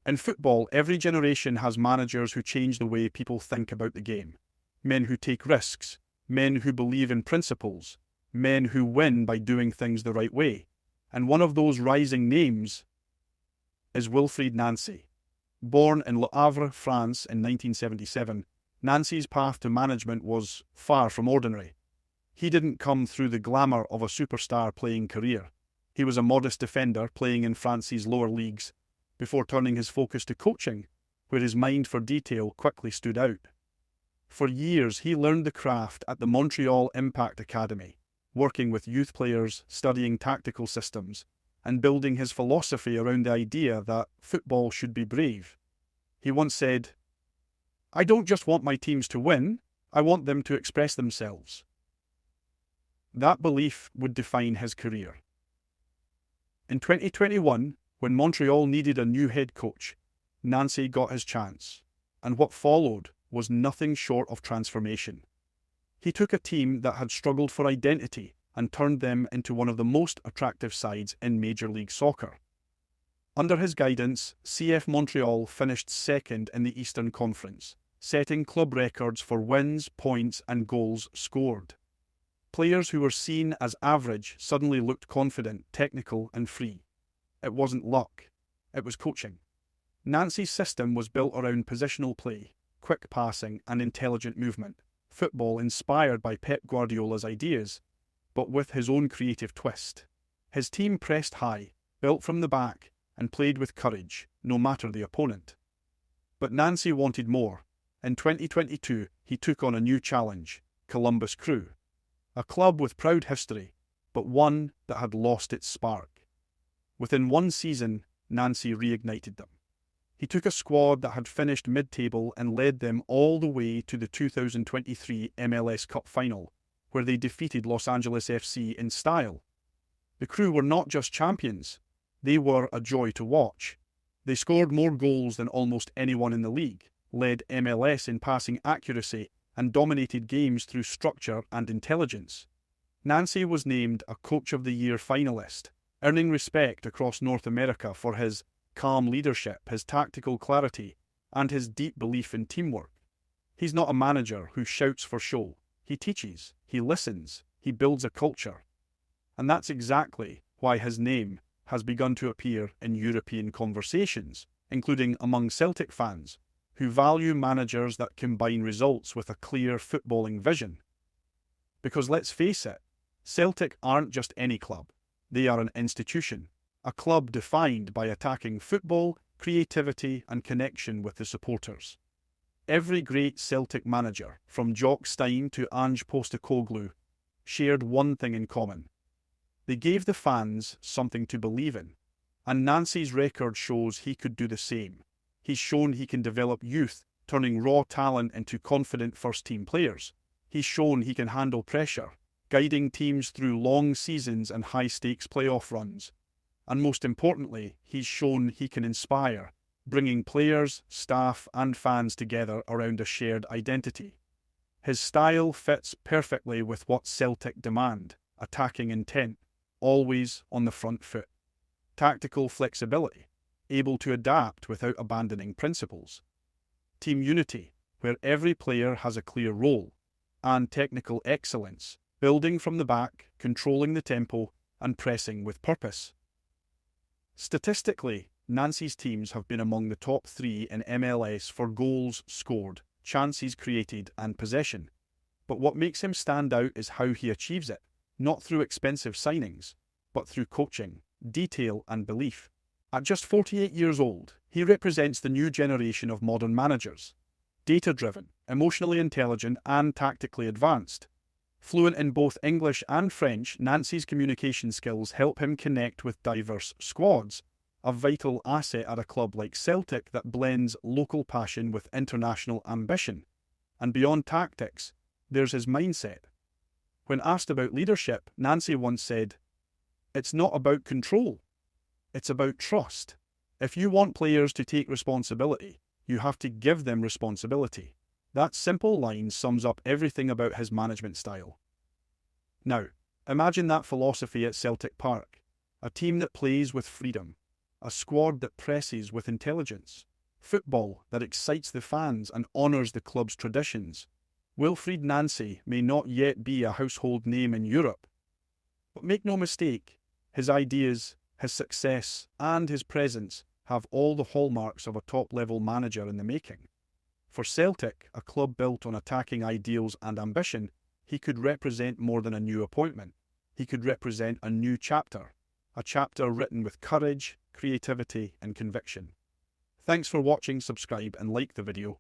In football, every generation has managers who change the way people think about the game. Men who take risks, men who believe in principles, men who win by doing things the right way. And one of those rising names is Wilfried Nancy. Born in Le Havre, France in 1977, Nancy's path to management was far from ordinary. He didn't come through the glamour of a superstar playing career. He was a modest defender playing in France's lower leagues before turning his focus to coaching, where his mind for detail quickly stood out. For years, he learned the craft at the Montreal Impact Academy, working with youth players, studying tactical systems, and building his philosophy around the idea that football should be brave. He once said, "I don't just want my teams to win, I want them to express themselves." That belief would define his career. In 2021, when Montreal needed a new head coach, Nancy got his chance, and what followed was nothing short of transformation. He took a team that had struggled for identity and turned them into one of the most attractive sides in Major League Soccer. Under his guidance, CF Montreal finished second in the Eastern Conference, setting club records for wins, points, and goals scored. Players who were seen as average suddenly looked confident, technical, and free. It wasn't luck, it was coaching. Nancy's system was built around positional play, quick passing, and intelligent movement. Football inspired by Pep Guardiola's ideas, but with his own creative twist. His team pressed high, built from the back, and played with courage, no matter the opponent. But Nancy wanted more. In 2022, he took on a new challenge, Columbus Crew. A club with proud history, but one that had lost its spark. Within one season, Nancy reignited them. He took a squad that had finished mid-table and led them all the way to the 2023 MLS Cup final, where they defeated Los Angeles FC in style. The Crew were not just champions, they were a joy to watch. They scored more goals than almost anyone in the league, led MLS in passing accuracy, and dominated games through structure and intelligence. Nancy was named a Coach of the Year finalist, earning respect across North America for his calm leadership, his tactical clarity, and his deep belief in teamwork. He's not a manager who shouts for show. He teaches, he listens, he builds a culture. And that's exactly why his name has begun to appear in European conversations, including among Celtic fans, who value managers that combine results with a clear footballing vision. Because let's face it, Celtic aren't just any club. They are an institution, a club defined by attacking football, creativity, and connection with the supporters. Every great Celtic manager, from Jock Stein to Ange Postecoglou, shared one thing in common. They gave the fans something to believe in, and Nancy's record shows he could do the same. He's shown he can develop youth, turning raw talent into confident first-team players. He's shown he can handle pressure, guiding teams through long seasons and high-stakes playoff runs. And most importantly, he's shown he can inspire, bringing players, staff, and fans together around a shared identity. His style fits perfectly with what Celtic demand: attacking intent, always on the front foot. Tactical flexibility, able to adapt without abandoning principles. Team unity, where every player has a clear role. And technical excellence, building from the back, controlling the tempo, and pressing with purpose. Statistically, Nancy's teams have been among the top 3 in MLS for goals scored, chances created, and possession. But what makes him stand out is how he achieves it, not through expensive signings, but through coaching, detail, and belief. At just 48 years old, he represents the new generation of modern managers. Data-driven, emotionally intelligent, and tactically advanced. Fluent in both English and French, Nancy's communication skills help him connect with diverse squads, a vital asset at a club like Celtic that blends local passion with international ambition. And beyond tactics, there's his mindset. When asked about leadership, Nancy once said, "It's not about control. It's about trust. If you want players to take responsibility, you have to give them responsibility." That simple line sums up everything about his management style. Now, imagine that philosophy at Celtic Park, a team that plays with freedom, a squad that presses with intelligence, football that excites the fans and honours the club's traditions. Wilfried Nancy may not yet be a household name in Europe, but make no mistake, his ideas, his success and his presence have all the hallmarks of a top-level manager in the making. For Celtic, a club built on attacking ideals and ambition, he could represent more than a new appointment. He could represent a new chapter, a chapter written with courage, creativity and conviction. Thanks for watching, subscribe and like the video.